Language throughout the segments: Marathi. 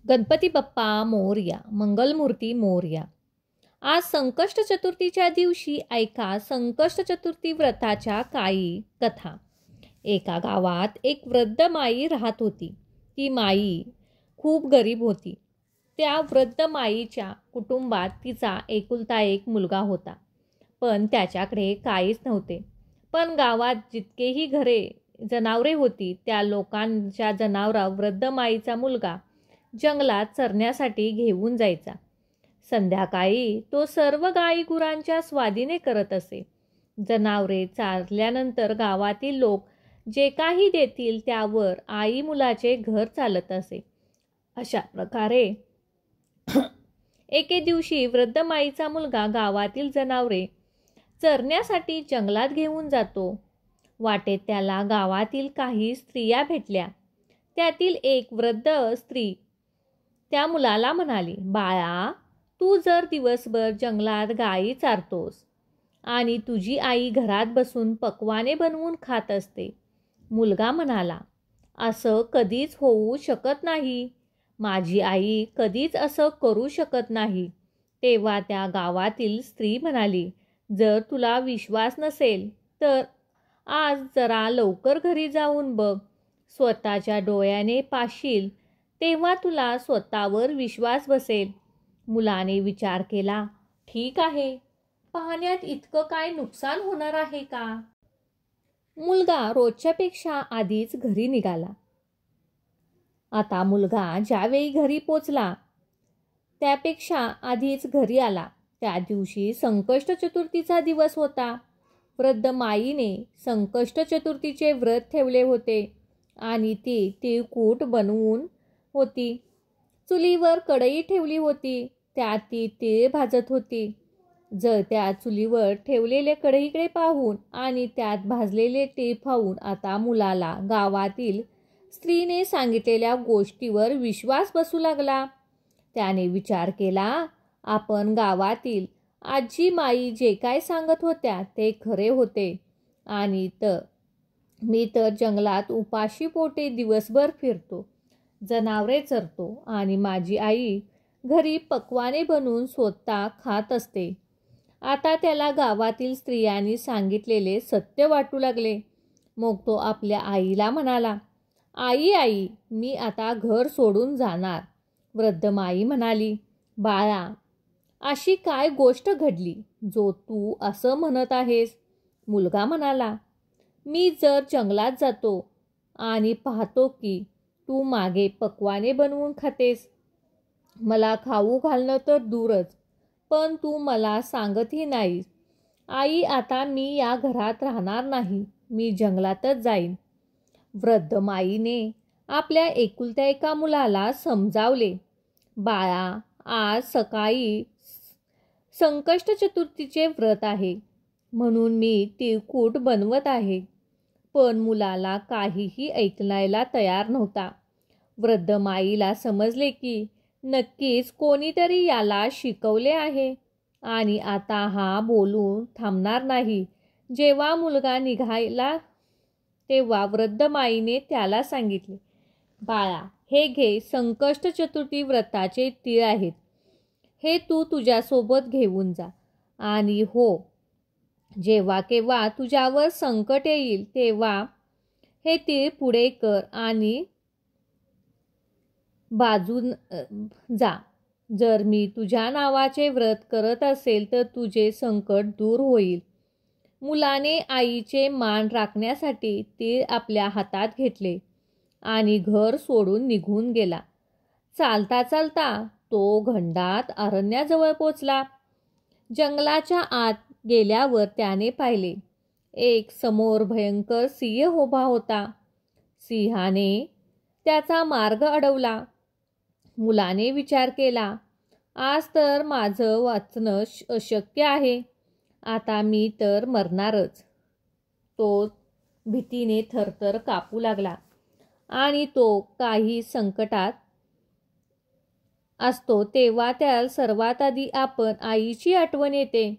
गणपती बाप्पा मोरया, मंगलमूर्ती मोरया. आज संकष्ट चतुर्थीच्या दिवशी ऐका संकष्ट चतुर्थी व्रताच्या काही कथा. एका गावात एक वृद्ध माई राहत होती. ती माई खूप गरीब होती. त्या वृद्ध माईच्या कुटुंबात तिचा एकुलता एक मुलगा होता, पण त्याच्याकडे काहीच नव्हते. पण गावात जितकेही घरे जनावरे होती त्या लोकांच्या जनावरा वृद्ध माईचा मुलगा जंगलात चरण्यासाठी घेऊन जायचा. संध्याकाळी तो सर्व गाई गुरांच्या स्वाधीने करत असे. जनावरे चारल्यानंतर गावातील लोक जे काही देतील त्यावर आई मुलाचे घर चालत असे. अशा प्रकारे एके दिवशी वृद्ध माईचा मुलगा गावातील जनावरे चरण्यासाठी जंगलात घेऊन जातो. वाटेत त्याला गावातील काही स्त्रिया भेटल्या. त्यातील एक वृद्ध स्त्री त्या मुलाला म्हणाली, बाळा, तू जर दिवसभर जंगलात गायी चारतोस आणि तुझी आई घरात बसून पक्वाने बनवून खात असते. मुलगा म्हणाला, असं कधीच होऊ शकत नाही. माझी आई कधीच असं करू शकत नाही. तेव्हा त्या गावातील स्त्री म्हणाली, जर तुला विश्वास नसेल तर आज जरा लवकर घरी जाऊन बघ. स्वतःच्या डोळ्याने पाहशील तेव्हा तुला स्वतःवर विश्वास बसेल. मुलाने विचार केला, ठीक आहे, पाहण्यात इतकं काय नुकसान होणार आहे का? मुलगा रोजच्यापेक्षा आधीच घरी निघाला. आता मुलगा ज्यावेळी घरी पोचला त्यापेक्षा आधीच घरी आला. त्या दिवशी संकष्ट चतुर्थीचा दिवस होता. वृद्ध माईने संकष्ट चतुर्थीचे व्रत ठेवले होते आणि ती तिळकूट बनवून होती. चुलीवर कढई ठेवली होती. त्यात ती तीळ भाजत होती. जळत्या चुलीवर ठेवलेले कढईकडे पाहून आणि त्यात भाजलेले तीळ पाहून आता मुलाला गावातील स्त्रीने सांगितलेल्या गोष्टीवर विश्वास बसू लागला. त्याने विचार केला, आपण गावातील आजी माई जे काय सांगत होत्या ते खरे होते आणि मी तर जंगलात उपाशी पोटे दिवसभर फिरतो, जनावरे चरतो आणि माझी आई घरी पक्वाने बनवून स्वतः खात असते. आता त्याला गावातील स्त्रियांनी सांगितलेले सत्य वाटू लागले. मग तो आपल्या आईला म्हणाला, आई, मी आता घर सोडून जाणार. वृद्ध माई म्हणाली, बाळा, अशी काय गोष्ट घडली जो तू असं म्हणत आहेस? मुलगा म्हणाला, मी जर जंगलात जातो आणि पाहतो की तू मागे पक्वाने बनवून खातेस, मला खाऊ घालणं तर दूरच, पण तू मला सांगतही नाहीस. आई, आता मी या घरात राहणार नाही, मी जंगलातच जाईन. वृद्ध माईने आपल्या एकुलत्या एका मुलाला समजावले, बाळा, आज सकाळी संकष्ट चतुर्थीचे व्रत आहे म्हणून मी तिळकूट बनवत आहे. पण मुलाला काहीही ऐकण्याला तयार नव्हता. वृद्ध माईला समजले की नक्कीच कोणीतरी याला शिकवले आहे आणि आता हा बोलून थांबणार नाही. जेव्हा मुलगा निघाला तेव्हा वृद्ध माईने त्याला सांगितले, बाळा, हे घे, संकष्ट चतुर्थी व्रताचे तीळ आहेत. हे तू तुझ्यासोबत घेऊन जा आणि हो, जेव्हा केव्हा तुझ्यावर संकट येईल तेव्हा हे तीळ पुढे कर आणि बाजून जा. जर मी तुझ्या नावाचे व्रत करत असेल तर तुझे संकट दूर होईल. मुलाने आईचे मान राखण्यासाठी तीळ आपल्या हातात घेतले आणि घर सोडून निघून गेला. चालता चालता तो घनदाट अरण्याजवळ पोचला. जंगलाच्या आत गेल्यावर त्याने पाहिले, एक समोर भयंकर सिंह उभा होता. सिंहाने त्याचा मार्ग अडवला. मुलाने विचार केला, आज तर माझं वाचणं अशक्य आहे. आता मी तर मरणारच. तो भीतीने थरथर कापू लागला आणि तो काही संकटात असतो तेव्हा त्याला सर्वात आधी आपण आईची आठवण येते.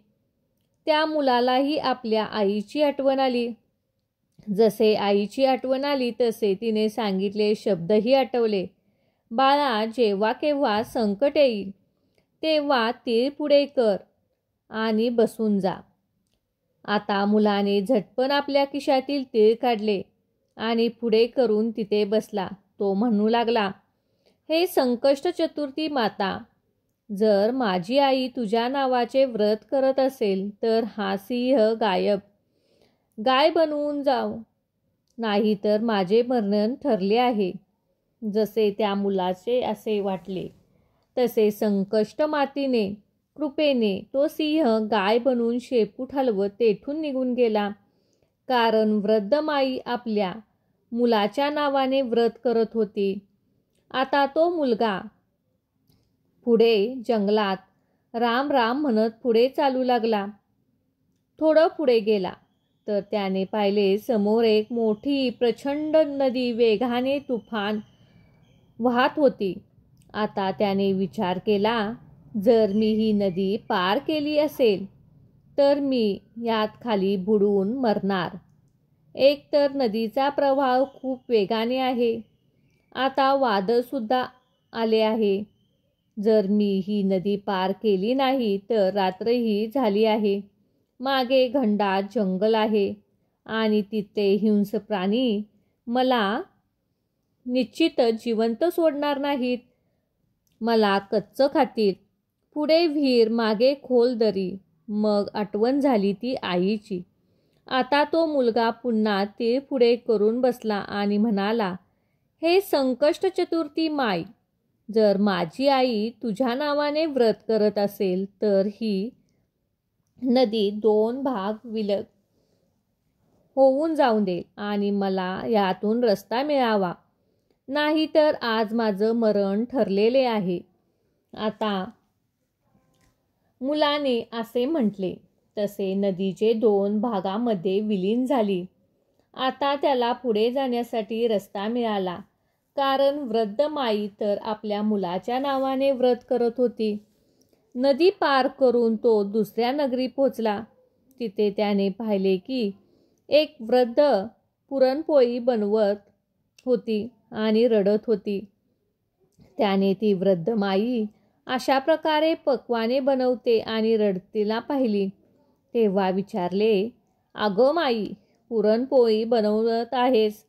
त्या मुलालाही आपल्या आईची आठवण आली. जसे आईची आठवण आली तसे तिने सांगितलेले शब्दही आठवले. बाळा, जेव्हा केव्हा संकट येईल तेव्हा तीर पुढे कर आणि बसून जा. आता मुलाने झटपण आपल्या खिशातील तीळ काढले आणि पुढे करून तिथे बसला. तो म्हणू लागला, हे संकष्ट चतुर्थी माता, जर माझी आई तुझ्या नावाचे व्रत करत असेल तर हा सिंह गाय बनवून जाव, नाही तर माझे मरण ठरले आहे. जसे त्या मुलाचे असे वाटले तसे संकष्ट मातीने कृपेने तो सिंह गाय बनून शेपूट हलवत तेथून निघून गेला. कारण वृद्ध माई आपल्या मुलाच्या नावाने व्रत करत होती. आता तो मुलगा पुढे जंगलात राम राम म्हणत पुढे चालू लागला. थोडं पुढे गेला तर त्याने पाहिले समोर एक मोठी प्रचंड नदी वेगाने तुफान वाहत होती. आता त्याने विचार केला, जर मी ही नदी पार केली असेल तर मी यात खाली बुडून मरणार. एक तर नदीचा प्रवाह खूप वेगाने आहे, आता वादळसुद्धा आले आहे. जर मी ही नदी पार केली नाही तर रात्रही झाली आहे. मागे घनदाट जंगल आहे आणि तिथे हिंस्र प्राणी मला निश्चितच जिवंत सोडणार नाहीत. मला कच्चं खातील. पुढे विहीर, मागे खोल दरी. मग आठवण झाली ती आईची. आता तो मुलगा पुन्हा तीळ पुढे करून बसला आणि म्हणाला, हे संकष्ट चतुर्थी माई, जर माझी आई तुझ्या नावाने व्रत करत असेल तर ही नदी 2 भाग विलग होऊन जाऊन दे आणि मला यातून रस्ता मिळावा, नाही तर आज माझं मरण ठरलेले आहे. आता मुलाने असे म्हटले तसे नदीचे 2 भागामध्ये विलीन झाली. आता त्याला पुढे जाण्यासाठी रस्ता मिळाला. कारण वृद्ध माई तर आपल्या मुलाच्या नावाने व्रत करत होती. नदी पार करून तो दुसऱ्या नगरी पोचला. तिथे त्याने पाहिले की एक वृद्ध पुरणपोळी बनवत होती आणि रडत होती. त्याने ती वृद्ध माई अशा प्रकारे पक्वाने बनवते आणि रडतीला पाहिली. तेव्हा विचारले, अगं माई, पुरणपोळी बनवत आहेस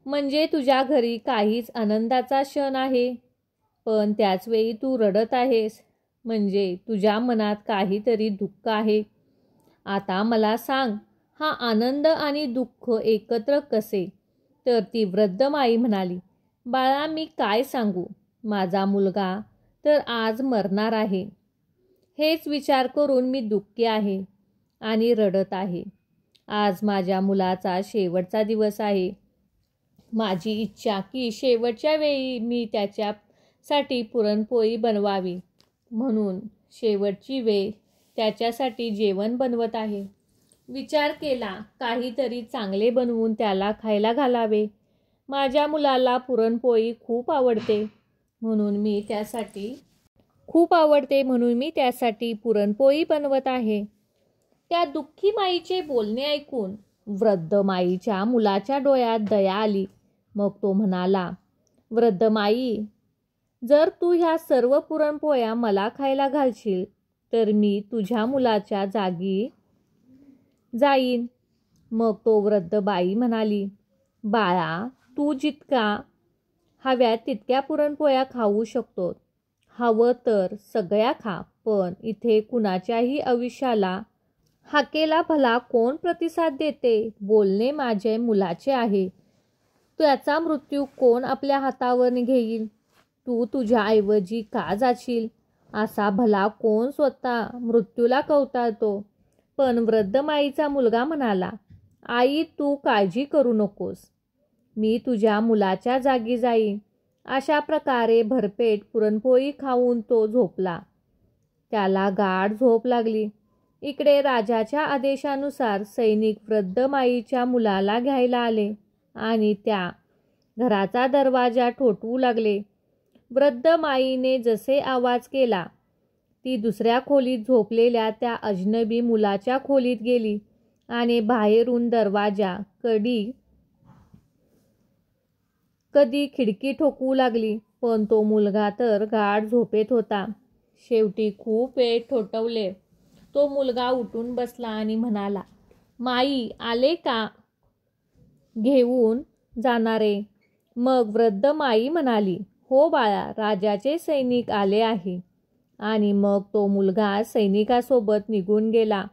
म्हणजे तुझ्या घरी काहीच आनंदाचा क्षण आहे, पण त्याचवेळी तू रडत आहेस म्हणजे तुझ्या मनात काहीतरी दुःख आहे. आता मला सांग, हा आनंद आणि दुःख एकत्र कसे? तर ती वृद्ध माई म्हणाली, बाळा, मी काय सांगू, माझा मुलगा तर आज मरणार आहे. हेच विचार करून मी दुःखी आहे आणि रडत आहे. आज माझ्या मुलाचा शेवटचा दिवस आहे. माझी इच्छा की शेवटच्या वेळी मी त्याच्यासाठी पुरणपोळी बनवावी, म्हणून शेवटची वेळ त्याच्यासाठी जेवण बनवत आहे. विचार केला, काहीतरी चांगले बनवून त्याला खायला घालावे. माझ्या मुलाला पुरणपोळी खूप आवडते म्हणून मी त्यासाठी पुरणपोळी बनवत आहे. त्या दुःखी माईचे बोलणे ऐकून वृद्ध माईच्या मुलाच्या डोळ्यात दया आली. मग तो म्हणाला, वृद्ध माई, जर तू ह्या सर्व पुरणपोळ्या मला खायला घालशील तर मी तुझ्या मुलाच्या जागी जाईन. मग तो वृद्ध बाई म्हणाली, बाळा, तू जितका हव्यात तितक्या पुरणपोळ्या खाऊ शकतो. हवं तर सगळ्या खा, पण इथे कुणाच्याही आयुष्याला हाकेला भला कोण प्रतिसाद देते? बोलणे माझे मुलाचे आहे. त्याचा मृत्यू कोण आपल्या हातावर घेईल? तू तुझ्याऐवजी का जाशील? असा भला कोण स्वतः मृत्यूला कवताळतो? पण वृद्ध माईचा मुलगा म्हणाला, आई, तू काळजी करू नकोस. मी तुझ्या मुलाच्या जागी जाईन. अशा प्रकारे भरपेट पुरणपोळी खाऊन तो झोपला. त्याला गाढ झोप लागली. इकडे राजाच्या आदेशानुसार सैनिक वृद्ध माईच्या मुलाला घ्यायला आले आणि त्या घराचा दरवाजा ठोठवू लागले. वृद्ध माईने जसे आवाज केला, ती दुसऱ्या खोलीत झोपलेल्या त्या अजनबी मुलाच्या खोलीत गेली आणि बाहेरून दरवाजा कधी खिडकी ठोकवू लागली. पण तो मुलगा तर गाढ झोपेत होता. शेवटी खूप वेळ थोठवले. तो मुलगा उठून बसला आणि म्हणाला, माई आले का घेऊन जाणारे? मग वृद्ध माई म्हणाली, हो बाळा, राजाचे सैनिक आले आहे. आणि मग तो मुलगा सैनिकासोबत निघून गेला.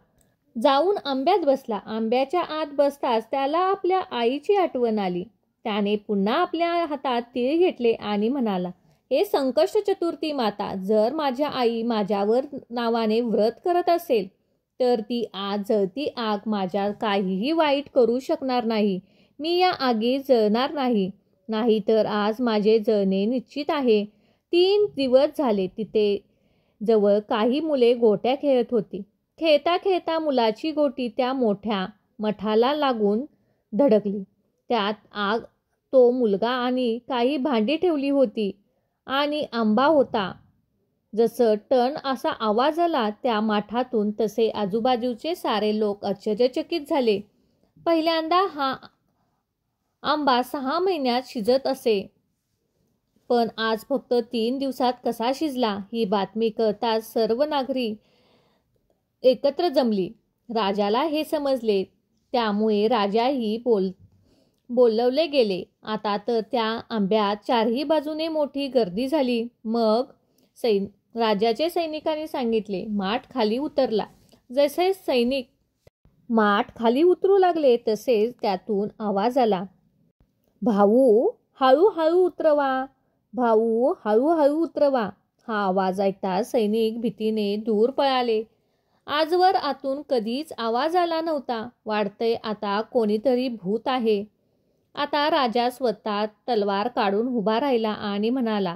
जाऊन आंब्यात बसला. आंब्याच्या आत बसताच त्याला आपल्या आईची आठवण आली. त्याने पुन्हा आपल्या हातात तीळ घेतले आणि म्हणाला, हे संकष्ट चतुर्थी माता, जर माझ्या आई माझ्यावर नावाने व्रत करत असेल तर ती आज जळती आग माझ्या काहीही वाईट करू शकणार नाही. मी या आगीत जळणार नाही. नाहीतर आज माझे जळणे निश्चित आहे. 3 दिवस झाले तिथे जवळ काही मुले गोट्या खेळत होती. खेळता खेळता मुलाची गोटी त्या मोठ्या मठाला लागून धडकली. त्यात आग, तो मुलगा आणि काही भांडी ठेवली होती आणि आंबा होता. जसं टन असा आवाज आला त्या माठातून, तसे आजूबाजूचे सारे लोक आश्चर्यचकित झाले. पहिल्यांदा हा आंबा 6 महिन्यात शिजत असे, पण आज फक्त 3 दिवसात कसा शिजला? ही बातमी कळताच सर्व नागरिक एकत्र जमली. राजाला हे समजले. त्यामुळे राजाही बोलवले गेले. आता तर त्या आंब्यात चारही बाजूने मोठी गर्दी झाली. मग राजाचे सैनिकांनी सांगितले, माठ खाली उतरला. जसे सैनिक माठ खाली उतरू लागले तसेच त्यातून आवाज आला, भाऊ हळूहळू उतरवा, भाऊ हळूहळू उतरवा. हा आवाज ऐकता सैनिक भीतीने दूर पळाले. आजवर आतून कधीच आवाज आला नव्हता. वाटतंय आता कोणीतरी भूत आहे. आता राजा स्वतः तलवार काढून उभा राहिला आणि म्हणाला,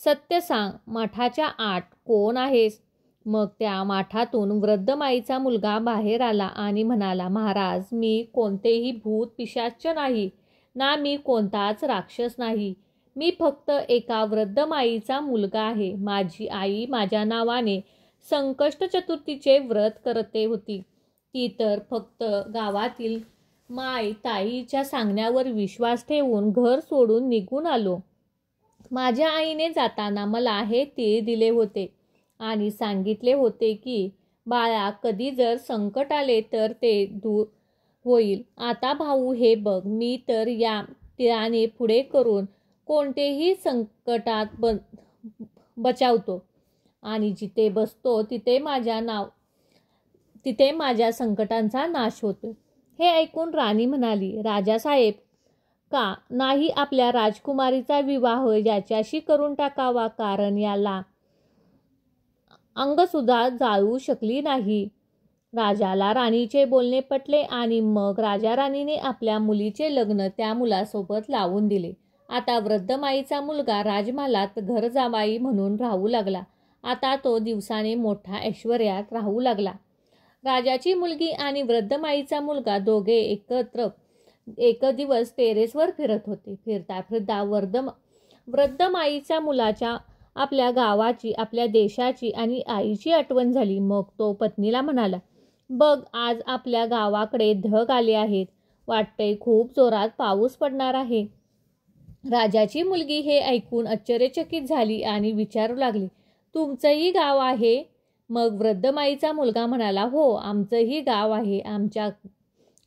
सत्य सांग, मठाच्या आत कोण आहेस? मग त्या माठातून वृद्ध माईचा मुलगा बाहेर आला आणि म्हणाला, महाराज, मी कोणतेही भूत पिशाच नाही, ना मी कोणताच राक्षस नाही. मी फक्त एका वृद्ध माईचा मुलगा आहे. माझी आई माझ्या नावाने संकष्ट चतुर्थीचे व्रत करते होती. ती तर फक्त गावातील माय ताईच्या सांगण्यावर विश्वास ठेवून घर सोडून निघून आलो. माझ्या आईने जाताना मला हे तीळ दिले होते आणि सांगितले होते की बाळा, कधी जर संकट आले तर ते दूर होईल. आता भाऊ हे बघ, मी तर या तिळाने पुढे करून कोणतेही संकटात बचावतो आणि जिथे बसतो तिथे माझ्या संकटांचा नाश होतो. हे ऐकून राणी म्हणाली, राजासाहेब, का नाही आपल्या राजकुमारीचा विवाह याच्याशी करून टाकावा, कारण याला अंगसुद्धा जाळू शकली नाही. राजाला राणीचे बोलणे पटले आणि मग राजा राणीने आपल्या मुलीचे लग्न त्या मुलासोबत लावून दिले. आता वृद्ध माईचा मुलगा राजमहालात घर जावाई म्हणून राहू लागला. आता तो दिवसाने मोठा ऐश्वर्यात राहू लागला. राजाची मुलगी आणि वृद्ध माईचा मुलगा दोघे एकत्र एक दिवस टेरेसवर फिरत होते. फिरता फिरता वृद्ध माईच्या मुलाच्या आपल्या गावाची, आपल्या देशाची आणि आईची आठवण झाली. मग तो पत्नीला म्हणाला, बघ, आज आपल्या गावाकडे ढग आले आहेत. वाटतंय खूप जोरात पाऊस पडणार आहे. राजाची मुलगी हे ऐकून आश्चर्यचकित झाली आणि विचारू लागली, तुमचंही गाव आहे? मग वृद्ध माईचा मुलगा म्हणाला, हो, आमचंही गाव आहे.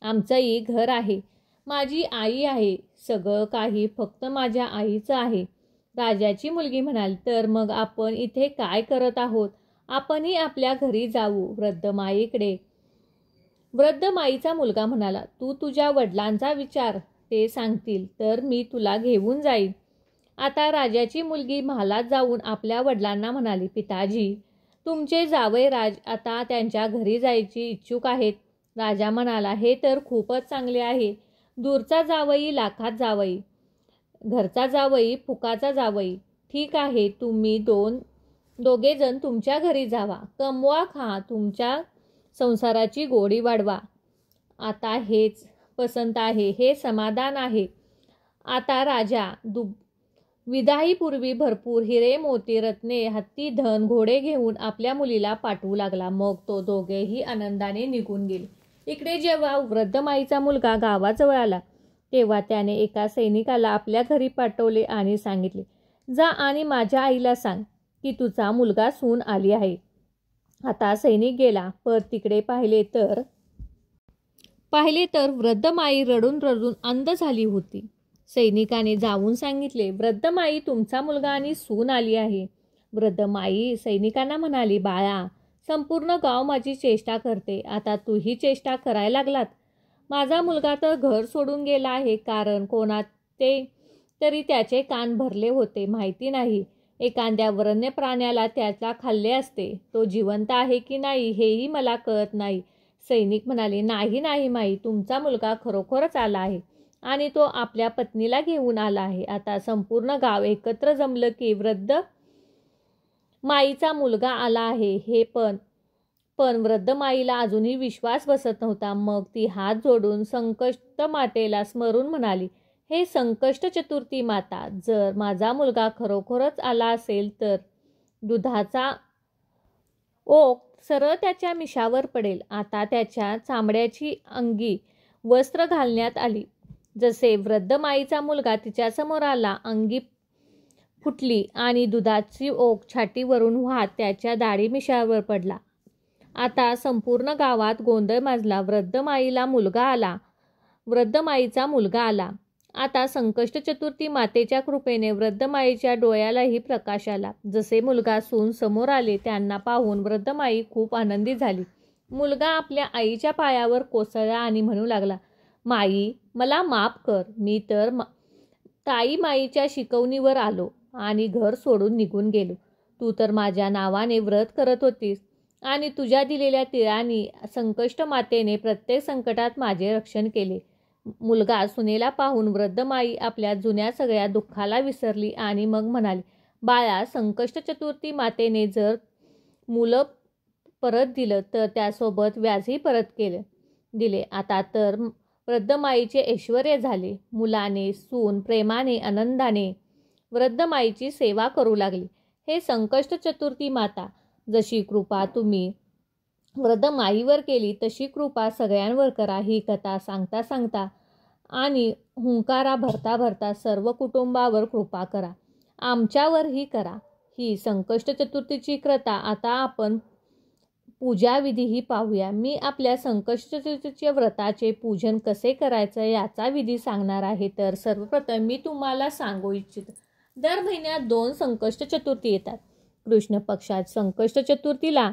आमचंही घर आहे. माझी आई आहे. सगळं काही फक्त माझ्या आईचं आहे. राजाची मुलगी म्हणाली, तर मग आपण इथे काय करत आहोत? आपणही आपल्या घरी जाऊ वृद्ध माईचा मुलगा म्हणाला, तू तुझ्या वडिलांचा विचार, ते सांगतील तर मी तुला घेऊन जाईन. आता राजाची मुलगी महालात जाऊन आपल्या वडिलांना म्हणाली, पिताजी, तुमचे जावई राज आता त्यांच्या घरी जायची इच्छुक आहेत. राजा म्हणाला, हे तर खूपच चांगले आहे. दूरचा जावई लाखात जावई, घरचा जावई फुकाचा जावई. ठीक आहे, तुम्ही दोघेजण तुमच्या घरी जावा, कमवा, खा, तुमच्या संसाराची गोडी वाढवा. आता हेच पसंत आहे, हे समाधान आहे. आता राजा विदाईपूर्वी भरपूर हिरे, मोती, रत्ने, हत्ती, धन, घोडे घेऊन आपल्या मुलीला पाठवू लागला. मग तो दोघेही आनंदाने निघून गेले. इकडे जेव्हा वृद्ध माईचा मुलगा गावाजवळ आला तेव्हा त्याने एका सैनिकाला आपल्या घरी पाठवले आणि सांगितले, जा आणि माझ्या आईला सांग की तुझा मुलगा सून आली आहे. आता सैनिक गेला. पर तिकडे पाहिले तर वृद्ध माई रडून रडून अंध झाली होती. सैनिकाने जाऊन सांगितले, वृद्ध माई, तुमचा मुलगा आणि सून आली आहे. वृद्ध माई सैनिकांना म्हणाली, बाळा, संपूर्ण गाव माझी चेष्टा करते. आता तूही चेष्टा करायला लागलात. माझा मुलगा तर घर सोडून गेला आहे, कारण कोणाते तरी त्याचे कान भरले होते, माहिती नाही. एखाद्या वन्य प्राण्याला त्याला खाल्ले असते. तो जिवंत आहे की नाही हेही मला कळत नाही. सैनिक म्हणाले, नाही नाही माई, तुमचा मुलगा खरोखरच आला आहे आणि तो आपल्या पत्नीला घेऊन आला आहे. आता संपूर्ण गाव एकत्र जमलं की वृद्ध माईचा मुलगा आला आहे हे पण वृद्ध माईला अजूनही विश्वास बसत नव्हता. मग ती हात जोडून संकष्ट मातेला स्मरून म्हणाली, हे संकष्ट चतुर्थी माता, जर माझा मुलगा खरोखरच आला असेल तर दुधाचा ओक सरळ त्याच्या मिशावर पडेल. आता त्याच्या चामड्याची अंगी वस्त्र घालण्यात आली. जसे वृद्ध माईचा मुलगा तिच्यासमोर आला, अंगी फुटली आणि दुधाची ओक छातीवरून वाहत त्याच्या दाढी मिशावर पडला. आता संपूर्ण गावात गोंधळ माजला. वृद्ध माईचा मुलगा आला. आता संकष्ट चतुर्थी मातेच्या कृपेने वृद्ध माईच्या डोळ्यालाही प्रकाश आला. जसे मुलगा सून समोर आले त्यांना पाहून वृद्ध माई खूप आनंदी झाली. मुलगा आपल्या आईच्या पायावर कोसळला आणि म्हणू लागला, माई, मला माफ कर. मी तर ताई माईच्या शिकवणीवर आलो आणि घर सोडून निघून गेलो. तू तर माझ्या नावाने व्रत करत होतीस आणि तुझ्या दिलेल्या तिळांनी संकष्ट मातेने प्रत्येक संकटात माझे रक्षण केले. मुलगा सुनेला पाहून वृद्ध माई आपल्या जुन्या सगळ्या दुःखाला विसरली आणि मग म्हणाली, बाळा, संकष्ट चतुर्थी मातेने जर मुलं परत दिलं तर त्यासोबत व्याजही परत दिले. आता तर वृद्ध माईचे ऐश्वर्य झाले. मुलाने सून प्रेमाने आनंदाने वृद्ध माईची सेवा करू लागली. हे संकष्ट चतुर्थी माता, जशी कृपा तुम्ही वृद्ध माईवर केली तशी कृपा सगळ्यांवर करा. ही कथा सांगता सांगता आणि हुंकारा भरता भरता सर्व कुटुंबावर कृपा करा. आमच्यावरही करा. ही संकष्ट चतुर्थीची कथा आता आपण पूजाविधीही पाहूया. मी आपल्या संकष्ट चतुर्थीच्या व्रताचे पूजन कसे करायचं याचा विधी सांगणार आहे. तर सर्वप्रथम मी तुम्हाला सांगू इच्छितो, दर महिन्यात 2 संकष्ट चतुर्थी येतात. कृष्ण पक्षात संकष्ट चतुर्थीला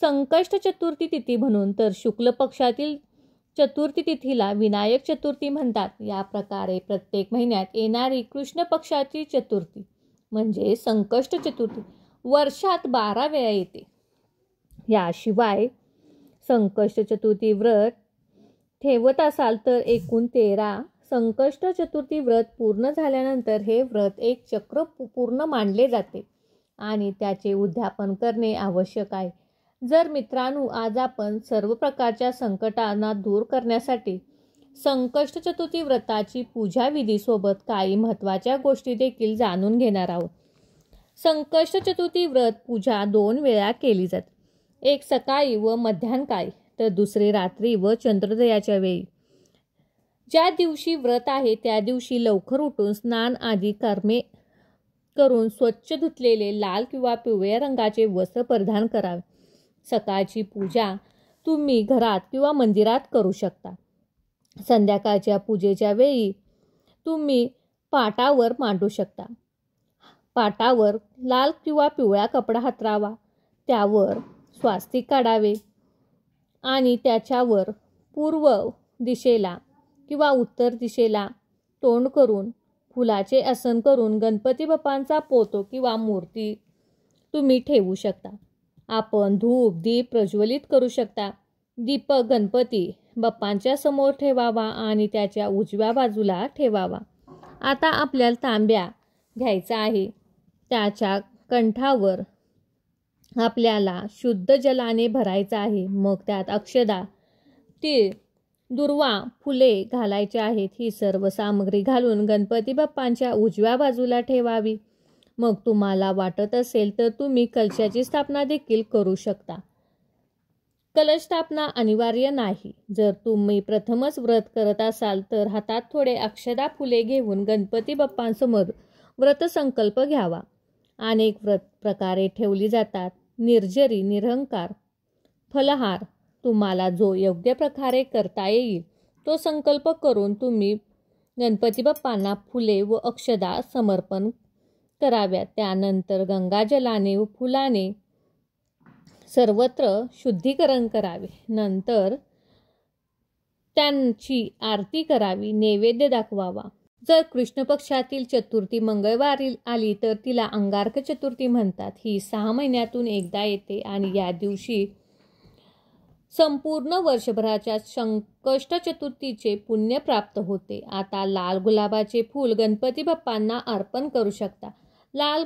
संकष्ट चतुर्थी तिथी म्हणून, तर शुक्ल पक्षातील चतुर्थी तिथीला विनायक चतुर्थी म्हणतात. या प्रकारे प्रत्येक महिन्यात येणारी कृष्ण पक्षाची चतुर्थी म्हणजे संकष्ट चतुर्थी वर्षात 12 वेळा येते. याशिवाय संकष्ट चतुर्थी व्रत ठेवत असाल तर एकूण 13 संकष्ट चतुर्थी व्रत पूर्ण झाल्यानंतर हे व्रत एक चक्र पूर्ण मानले जाते आणि त्याचे उद्यापन करणे आवश्यक आहे. जर मित्रांनो, आज आपण सर्व प्रकारच्या संकटांना दूर करण्यासाठी संकष्ट चतुर्थी व्रताची पूजा विधीसोबत काही महत्त्वाच्या गोष्टी देखील जाणून घेणार आहोत. संकष्ट चतुर्थी व्रत पूजा 2 वेळा केली जाते. एक सकाळी व मध्यान्हकाळी, तर दुसरी रात्री व चंद्रोदयाच्या वेळी. ज्या दिवशी व्रत आहे त्या दिवशी लवकर उठून स्नान आदी कर्मे करून स्वच्छ धुतलेले लाल किंवा पिवळ्या रंगाचे वस्त्र परिधान करावे. सकाळची पूजा तुम्ही घरात किंवा मंदिरात करू शकता. संध्याकाळच्या पूजेच्या वेळी तुम्ही पाटावर मांडू शकता. पाटावर लाल किंवा पिवळा कपडा हातरावा, त्यावर स्वास्तिक काढावे आणि त्याच्यावर पूर्व दिशेला किंवा उत्तर दिशेला तोंड करून फुलाचे आसन करून गणपती बाप्पांचा फोटो किंवा मूर्ती तुम्ही ठेवू शकता. आपण धूप दीप प्रज्वलित करू शकता. दीपक गणपती बाप्पांच्या समोर ठेवावा आणि त्याच्या उजव्या बाजूला ठेवावा. आता आपल्याला तांब्या घ्यायचा आहे. त्याच्या कंठावर आपल्याला शुद्ध जलाने भरायचा आहे. मग त्यात अक्षदा, तीळ, दुर्वा, फुले घालायचे आहेत. ही सर्व सामग्री घालून गणपती बाप्पांच्या उजव्या बाजूला ठेवावी. मग तुम्हाला वाटत असेल तर तुम्ही कलशाची स्थापना देखील करू शकता. कलश स्थापना अनिवार्य नाही. जर तुम्ही प्रथमच व्रत करत असाल तर हातात थोडे अक्षदा फुले घेऊन गणपती बाप्पांसमोर व्रतसंकल्प घ्यावा. अनेक व्रत प्रकारे ठेवली जातात. निर्जरी, निरंकार, फलहार तुम्हाला जो योग्य प्रकारे करता येईल तो संकल्प करून तुम्ही गणपती बाप्पांना फुले व अक्षदा समर्पण कराव्यात. त्यानंतर गंगाजलाने व फुलाने सर्वत्र शुद्धीकरण करावे. नंतर त्यांची आरती करावी, नैवेद्य दाखवावा. जर कृष्ण पक्षातील चतुर्थी मंगळवारी आली तर तिला अंगारक चतुर्थी म्हणतात. ही 6 महिन्यातून एकदा येते आणि या दिवशी संपूर्ण वर्षभराच्या संकष्ट चतुर्थीचे पुण्य प्राप्त होते. आता लाल गुलाबाचे फूल गणपती बाप्पांना अर्पण करू शकता. लाल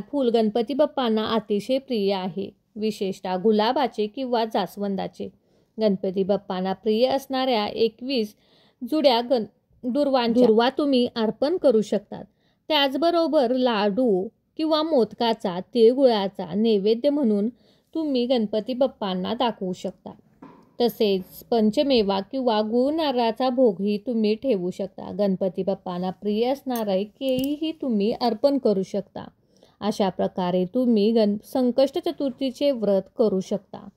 फूल गणपती बाप्पांना अतिशय प्रिय आहे, विशेषतः गुलाबाचे किंवा जास्वंदाचे. गणपती बाप्पांना प्रिय असणाऱ्या 21 जुड्या दुर्वा तुम्ही अर्पण करू शकतात. त्याचबरोबर लाडू किंवा मोदकाचा, तिळगुळाचा नैवेद्य म्हणून तुम्ही गणपती बाप्पांना दाखवू शकता. तसेच पंचमेवा किंवा गुळ नारळाचा भोगही तुम्ही ठेवू शकता. गणपती बाप्पांना प्रिय असणारे केळीही तुम्ही अर्पण करू शकता. अशा प्रकारे तुम्ही संकष्ट चतुर्थीचे व्रत करू शकता.